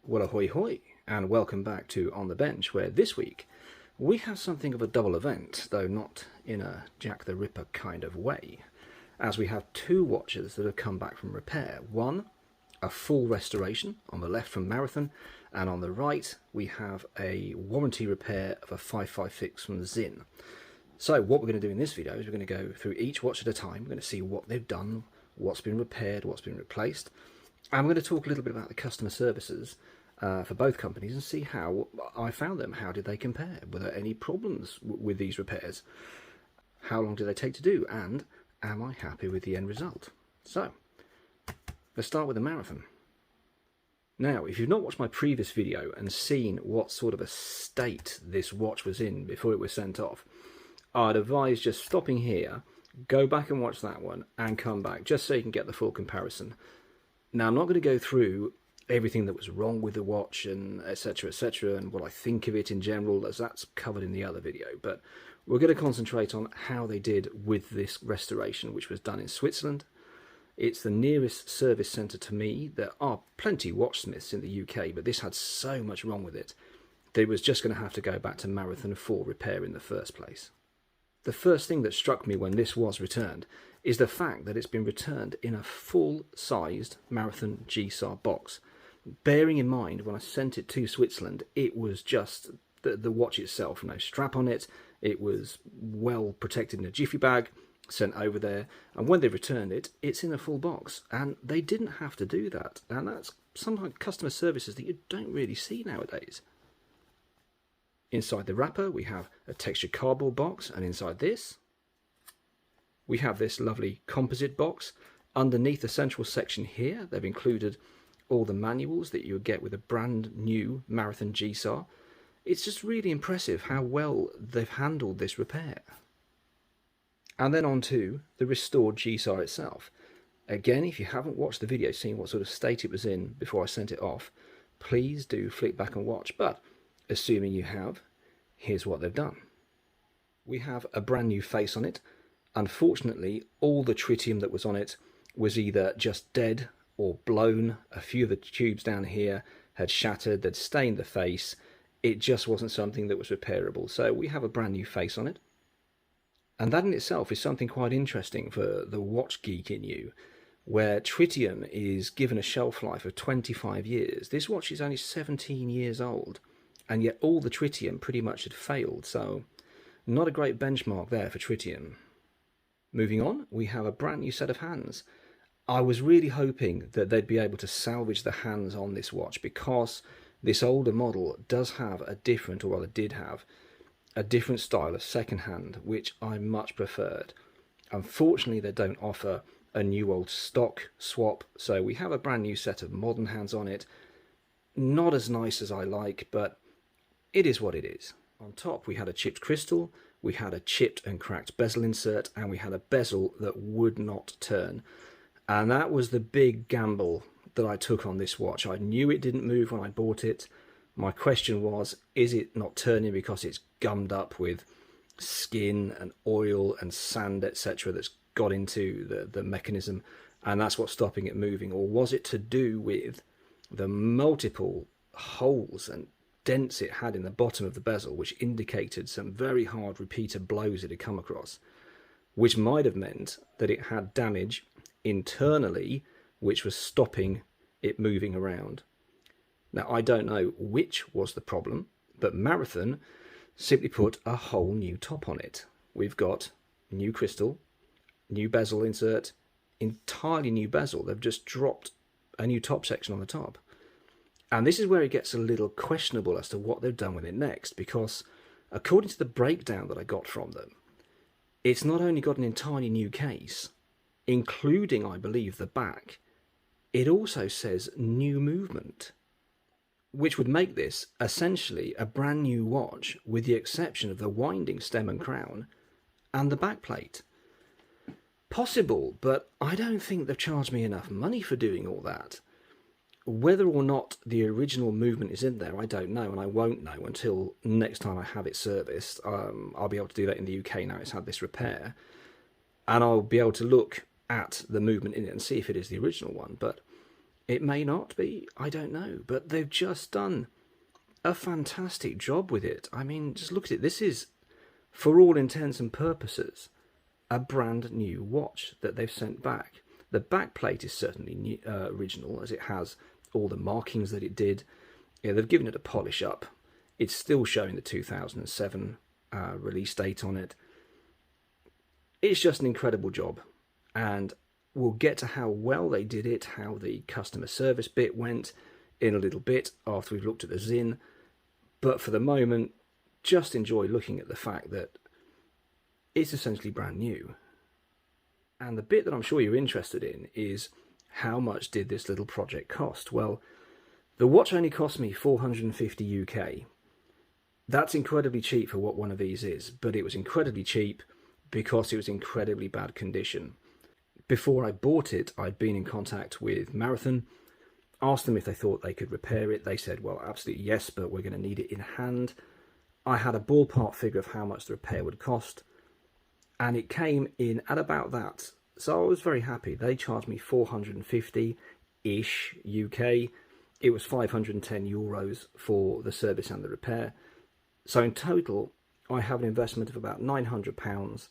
Well, ahoy-hoy, and welcome back to On the Bench, where this week we have something of a double event, though not in a Jack the Ripper kind of way, as we have two watches that have come back from repair. One, a full restoration on the left from Marathon, and on the right we have a warranty repair of a 556 from Sinn. So what we're going to do in this video is we're going to go through each watch at a time. We're going to see what they've done, what's been repaired, what's been replaced. I'm going to talk a little bit about the customer services for both companies and see how I found them. How did they compare? Were there any problems with these repairs? How long did they take to do? And am I happy with the end result? So, let's start with the Marathon. Now, if you've not watched my previous video and seen what sort of a state this watch was in before it was sent off, I'd advise just stopping here, go back and watch that one, and come back, just so you can get the full comparison. Now, I'm not going to go through everything that was wrong with the watch and etc, and what I think of it in general, as that's covered in the other video, but we're going to concentrate on how they did with this restoration, which was done in Switzerland. It's the nearest service centre to me. There are plenty watchsmiths in the UK, but this had so much wrong with it that it was just going to have to go back to Marathon for repair in the first place. The first thing that struck me when this was returned is the fact that it's been returned in a full-sized Marathon GSAR box. Bearing in mind, when I sent it to Switzerland, it was just the watch itself, no strap on it. It was well protected in a jiffy bag, sent over there, and when they returned it, it's in a full box, and they didn't have to do that, and that's sometimes customer services that you don't really see nowadays. Inside the wrapper, we have a textured cardboard box, and inside this, we have this lovely composite box. Underneath the central section here, they've included all the manuals that you would get with a brand new Marathon GSAR. It's just really impressive how well they've handled this repair. And then on to the restored GSAR itself. Again, if you haven't watched the video, seen what sort of state it was in before I sent it off, please do flick back and watch. But assuming you have, here's what they've done. We have a brand new face on it. Unfortunately, all the tritium that was on it was either just dead or blown. A few of the tubes down here had shattered, they'd stained the face. It just wasn't something that was repairable. So we have a brand new face on it. And that in itself is something quite interesting for the watch geek in you, where tritium is given a shelf life of 25 years. This watch is only 17 years old, and yet all the tritium pretty much had failed. So not a great benchmark there for tritium. Moving on, we have a brand new set of hands. I was really hoping that they'd be able to salvage the hands on this watch, because this older model does have a different, or rather did have, a different style of second hand, which I much preferred. Unfortunately, they don't offer a new old stock swap, so we have a brand new set of modern hands on it. Not as nice as I like, but it is what it is. On top, we had a chipped crystal, we had a chipped and cracked bezel insert, and we had a bezel that would not turn. And that was the big gamble that I took on this watch. I knew it didn't move when I bought it. My question was, is it not turning because it's gummed up with skin and oil and sand, etc., that's got into the mechanism, and that's what's stopping it moving? Or was it to do with the multiple holes and dents it had in the bottom of the bezel, which indicated some very hard repeater blows it had come across, which might have meant that it had damage internally, which was stopping it moving around. Now, I don't know which was the problem, but Marathon simply put a whole new top on it. We've got new crystal, new bezel insert, entirely new bezel. They've just dropped a new top section on the top. And this is where it gets a little questionable as to what they've done with it next, because according to the breakdown that I got from them, it's not only got an entirely new case, including, I believe, the back, it also says new movement, which would make this essentially a brand new watch with the exception of the winding stem and crown and the back plate. Possible, but I don't think they've charged me enough money for doing all that. Whether or not the original movement is in there, I don't know, and I won't know until next time I have it serviced. I'll be able to do that in the UK now it's had this repair, and I'll be able to look at the movement in it and see if it is the original one. But It may not be, I don't know, but they've just done a fantastic job with it. I mean, just look at it. This is, for all intents and purposes, a brand new watch that they've sent back. The back plate is certainly new, original, as it has all the markings that it did. Yeah, they've given it a polish up. It's still showing the 2007 release date on it. It's just an incredible job, and we'll get to how well they did it, how the customer service bit went in a little bit after we've looked at the Sinn. But for the moment, just enjoy looking at the fact that it's essentially brand new. And the bit that I'm sure you're interested in is, how much did this little project cost? Well, the watch only cost me 450 UK. That's incredibly cheap for what one of these is, but it was incredibly cheap because it was incredibly bad condition. Before I bought it, I'd been in contact with Marathon, asked them if they thought they could repair it. They said, well, absolutely yes, but we're going to need it in hand. I had a ballpark figure of how much the repair would cost, and it came in at about that. So I was very happy. They charged me 450-ish UK. It was 510 euros for the service and the repair. So in total, I have an investment of about £900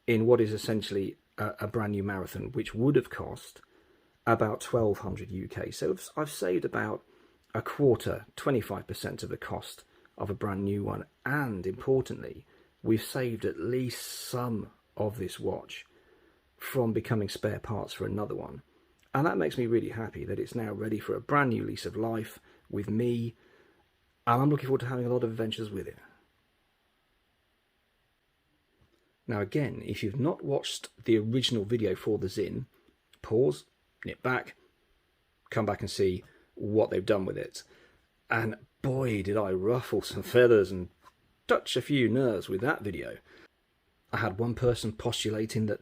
in what is essentially a brand new Marathon, which would have cost about 1200 UK. So I've saved about a quarter, 25% of the cost of a brand new one. And importantly, we've saved at least some of this watch from becoming spare parts for another one. And that makes me really happy that it's now ready for a brand new lease of life with me. And I'm looking forward to having a lot of adventures with it. Now again, if you've not watched the original video for the Sinn, pause, nip back, come back and see what they've done with it. And boy, did I ruffle some feathers and touch a few nerves with that video. I had one person postulating that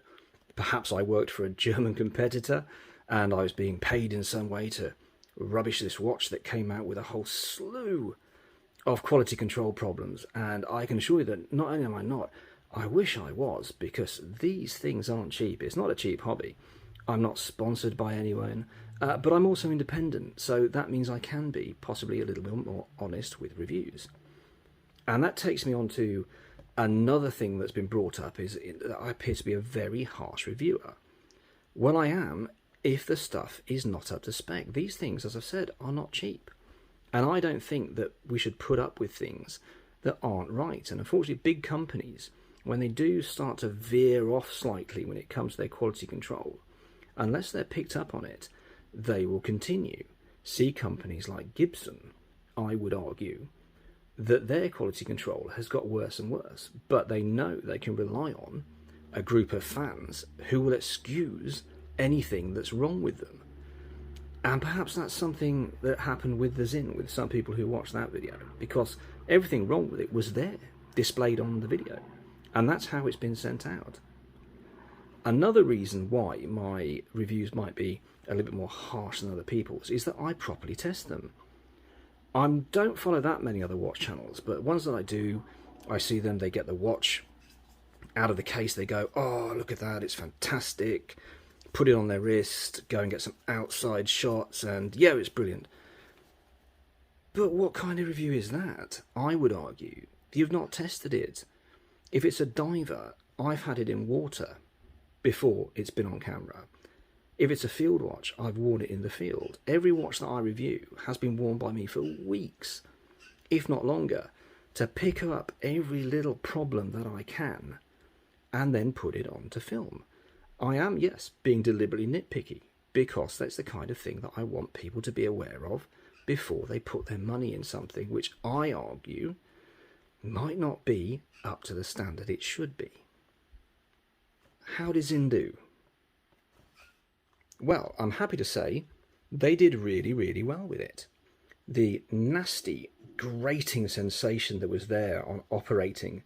perhaps I worked for a German competitor and I was being paid in some way to rubbish this watch that came out with a whole slew of quality control problems. And I can assure you that not only am I not, I wish I was, because these things aren't cheap. It's not a cheap hobby. I'm not sponsored by anyone, but I'm also independent, so that means I can be possibly a little bit more honest with reviews. And that takes me on to another thing that's been brought up, is that I appear to be a very harsh reviewer. Well, I am, if the stuff is not up to spec. These things, as I've said, are not cheap. And I don't think that we should put up with things that aren't right. And unfortunately, big companies, when they do start to veer off slightly when it comes to their quality control, unless they're picked up on it, they will continue. See companies like Gibson, I would argue, that their quality control has got worse and worse, but they know they can rely on a group of fans who will excuse anything that's wrong with them. And perhaps that's something that happened with the Sinn, with some people who watched that video, because everything wrong with it was there, displayed on the video. And that's how it's been sent out. Another reason why my reviews might be a little bit more harsh than other people's is that I properly test them. I don't follow that many other watch channels, but ones that I do, I see them, they get the watch out of the case, they go, oh, look at that, it's fantastic, put it on their wrist, go and get some outside shots, and yeah, it's brilliant. But what kind of review is that? I would argue you've not tested it. If it's a diver, I've had it in water before it's been on camera. If it's a field watch, I've worn it in the field. Every watch that I review has been worn by me for weeks, if not longer, to pick up every little problem that I can and then put it onto film. I am, yes, being deliberately nitpicky, because that's the kind of thing that I want people to be aware of before they put their money in something which I argue might not be up to the standard it should be. How did Sinn do? Well, I'm happy to say they did really, really well with it. The nasty, grating sensation that was there on operating,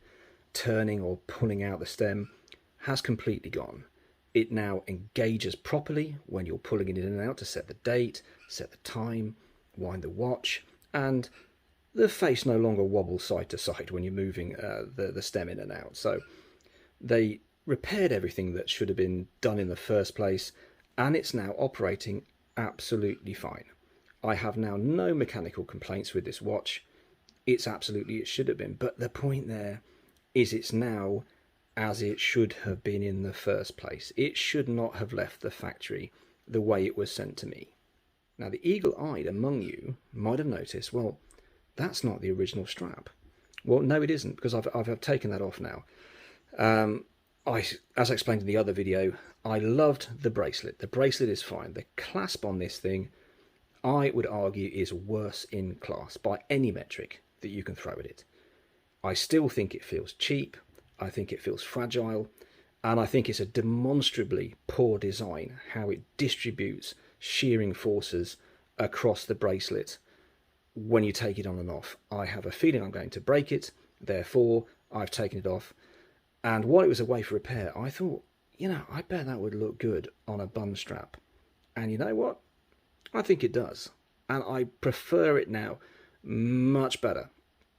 turning or pulling out the stem has completely gone. It now engages properly when you're pulling it in and out to set the date, set the time, wind the watch, and the face no longer wobbles side to side when you're moving the stem in and out. So they repaired everything that should have been done in the first place, and it's now operating absolutely fine. I have now no mechanical complaints with this watch. It's absolutely, it should have been. But the point there is it's now as it should have been in the first place. It should not have left the factory the way it was sent to me. Now, the eagle-eyed among you might have noticed, well, that's not the original strap. Well, no, it isn't, because I've taken that off now. As I explained in the other video, I loved the bracelet. The bracelet is fine. The clasp on this thing, I would argue, is worse in class by any metric that you can throw at it. I still think it feels cheap. I think it feels fragile. And I think it's a demonstrably poor design, how it distributes shearing forces across the bracelet when you take it on and off. I have a feeling I'm going to break it, therefore I've taken it off. And while it was away for repair, I thought, you know, I bet that would look good on a bun strap. And you know what? I think it does. And I prefer it now much better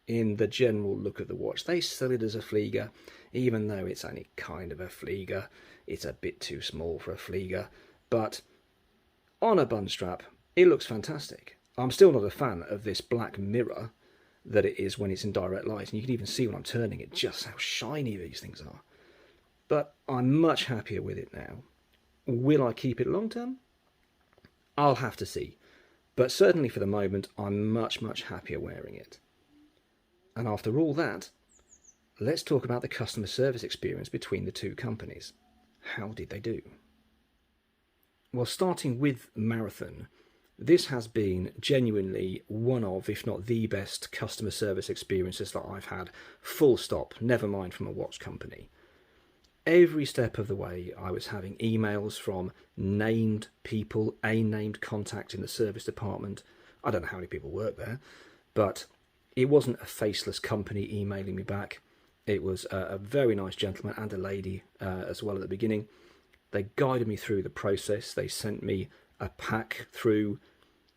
in the general look of the watch. They sell it as a Flieger, even though it's only kind of a Flieger. It's a bit too small for a Flieger. But on a bun strap, it looks fantastic. I'm still not a fan of this black mirror that it is when it's in direct light. And you can even see when I'm turning it just how shiny these things are. But I'm much happier with it now. Will I keep it long term? I'll have to see. But certainly for the moment, I'm much, much happier wearing it. And after all that, let's talk about the customer service experience between the two companies. How did they do? Well, starting with Marathon, this has been genuinely one of, if not the best customer service experiences that I've had, full stop, never mind from a watch company. Every step of the way, I was having emails from named people, a named contact in the service department. I don't know how many people work there, but it wasn't a faceless company emailing me back. It was a very nice gentleman and a lady as well at the beginning. They guided me through the process. They sent me a pack through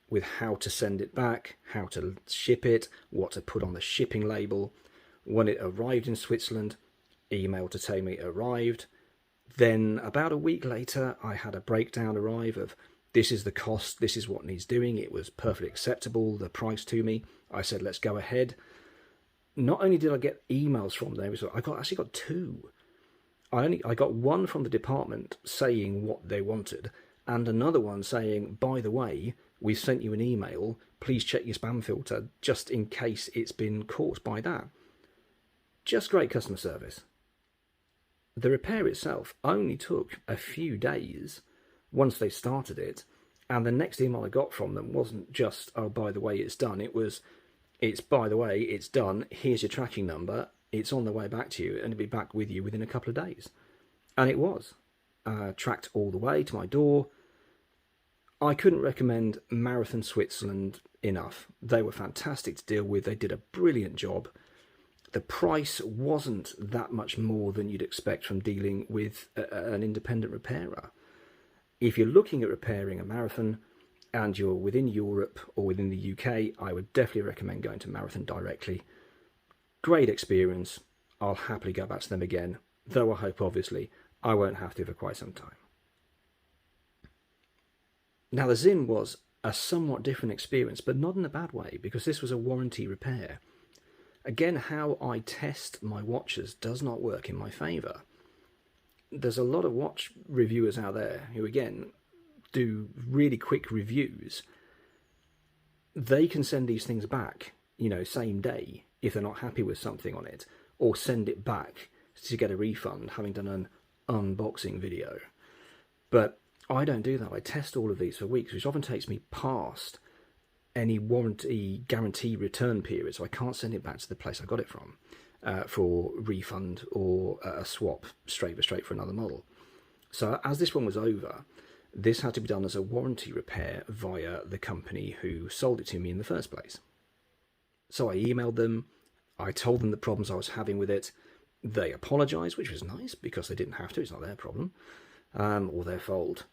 with how to send it back, how to ship it, what to put on the shipping label. When it arrived in Switzerland, email to tell me it arrived. Then about a week later, I had a breakdown arrive of this is the cost, this is what needs doing. It was perfectly acceptable, the price to me. I said, let's go ahead. Not only did I get emails from them, I actually got two. I got one from the department saying what they wanted, and another one saying, by the way, we've sent you an email, please check your spam filter, just in case it's been caught by that. Just great customer service. The repair itself only took a few days once they started it, and the next email I got from them wasn't just, oh, by the way, it's done. It was, it's, by the way, it's done, here's your tracking number, it's on the way back to you, and it'll be back with you within a couple of days. And it was. Tracked all the way to my door. I couldn't recommend Marathon Switzerland enough. They were fantastic to deal with. They did a brilliant job. The price wasn't that much more than you'd expect from dealing with an independent repairer. If you're looking at repairing a Marathon and you're within Europe or within the UK, I would definitely recommend going to Marathon directly. Great experience. I'll happily go back to them again, though I hope, obviously, I won't have to for quite some time. Now, the Sinn was a somewhat different experience, but not in a bad way, because this was a warranty repair. Again, how I test my watches does not work in my favour. There's a lot of watch reviewers out there who, again, do really quick reviews. They can send these things back, same day, if they're not happy with something on it, or send it back to get a refund, having done an unboxing video. But I don't do that. I test all of these for weeks, which often takes me past any warranty guarantee return period, so I can't send it back to the place I got it from for refund or a swap straight for another model. So as this one was over, this had to be done as a warranty repair via the company who sold it to me in the first place. So I emailed them, I told them the problems I was having with it. They apologised, which was nice, because they didn't have to, it's not their problem, or their fault.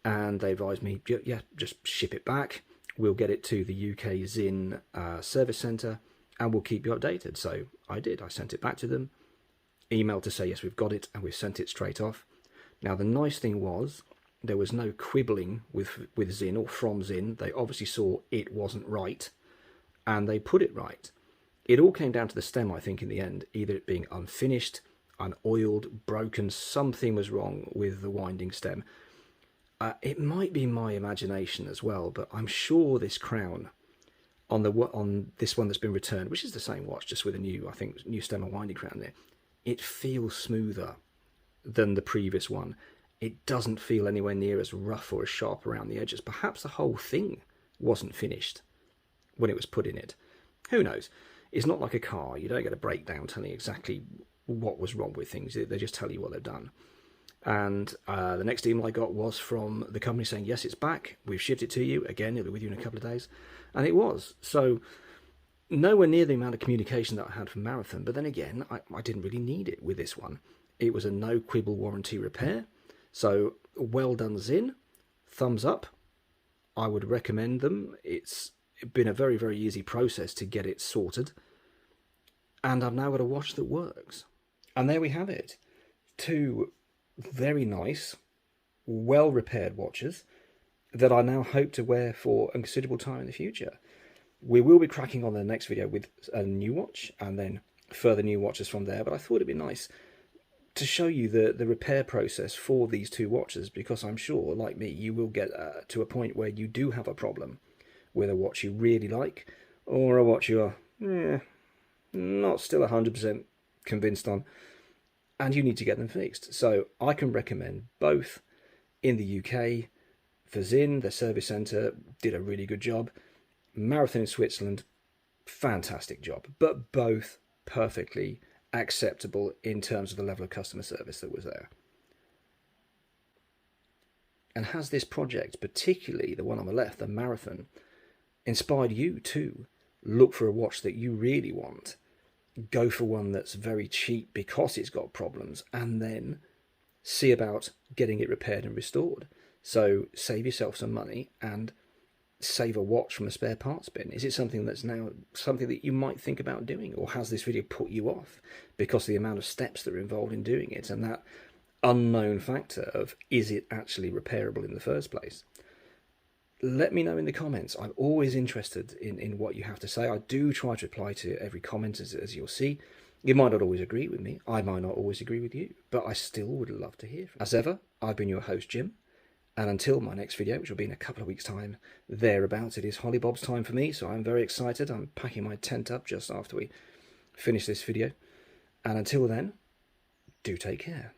And they advised me, yeah, just ship it back. We'll get it to the UK Sinn service centre, and we'll keep you updated. So I did. I sent it back to them, emailed to say, yes, we've got it, and we've sent it straight off. Now, the nice thing was, There was no quibbling with Sinn or from Sinn. They obviously saw it wasn't right, and they put it right. It all came down to the stem, I think, in the end. Either it being unfinished, unoiled, broken, something was wrong with the winding stem. It might be my imagination as well, but I'm sure this crown on this one that's been returned, which is the same watch, just with a new stem and winding crown there, it feels smoother than the previous one. It doesn't feel anywhere near as rough or as sharp around the edges. Perhaps the whole thing wasn't finished when it was put in it. Who knows? It's not like a car. You don't get a breakdown telling you exactly what was wrong with things. They just tell you what they've done. And the next email I got was from the company saying, yes, it's back. We've shipped it to you. Again, it'll be with you in a couple of days. And it was. So nowhere near the amount of communication that I had from Marathon. But then again, I didn't really need it with this one. It was a no quibble warranty repair. So well done, Sinn. Thumbs up. I would recommend them. It's been a very, very easy process to get it sorted. And I've now got a watch that works. And there we have it. Two very nice, well-repaired watches that I now hope to wear for a considerable time in the future. We will be cracking on the next video with a new watch and then further new watches from there, but I thought it'd be nice to show you the repair process for these two watches, because I'm sure, like me, you will get to a point where you do have a problem with a watch you really like, or a watch you're not still 100% convinced on, and you need to get them fixed. So I can recommend both. In the UK, for Sinn, their service centre did a really good job. Marathon in Switzerland, fantastic job, but both perfectly acceptable in terms of the level of customer service that was there. And has this project, particularly the one on the left, the Marathon, inspired you to look for a watch that you really want? Go for one that's very cheap because it's got problems, and then see about getting it repaired and restored. So save yourself some money and save a watch from a spare parts bin. Is it something that's now something that you might think about doing, or has this video put you off because of the amount of steps that are involved in doing it and that unknown factor of, is it actually repairable in the first place? Let me know in the comments. I'm always interested in what you have to say. I do try to reply to every comment, as you'll see. You might not always agree with me. I might not always agree with you, but I still would love to hear from you. As ever, I've been your host, Jim. And until my next video, which will be in a couple of weeks' time, thereabouts, it is Holly Bob's time for me, so I'm very excited. I'm packing my tent up just after we finish this video. And until then, do take care.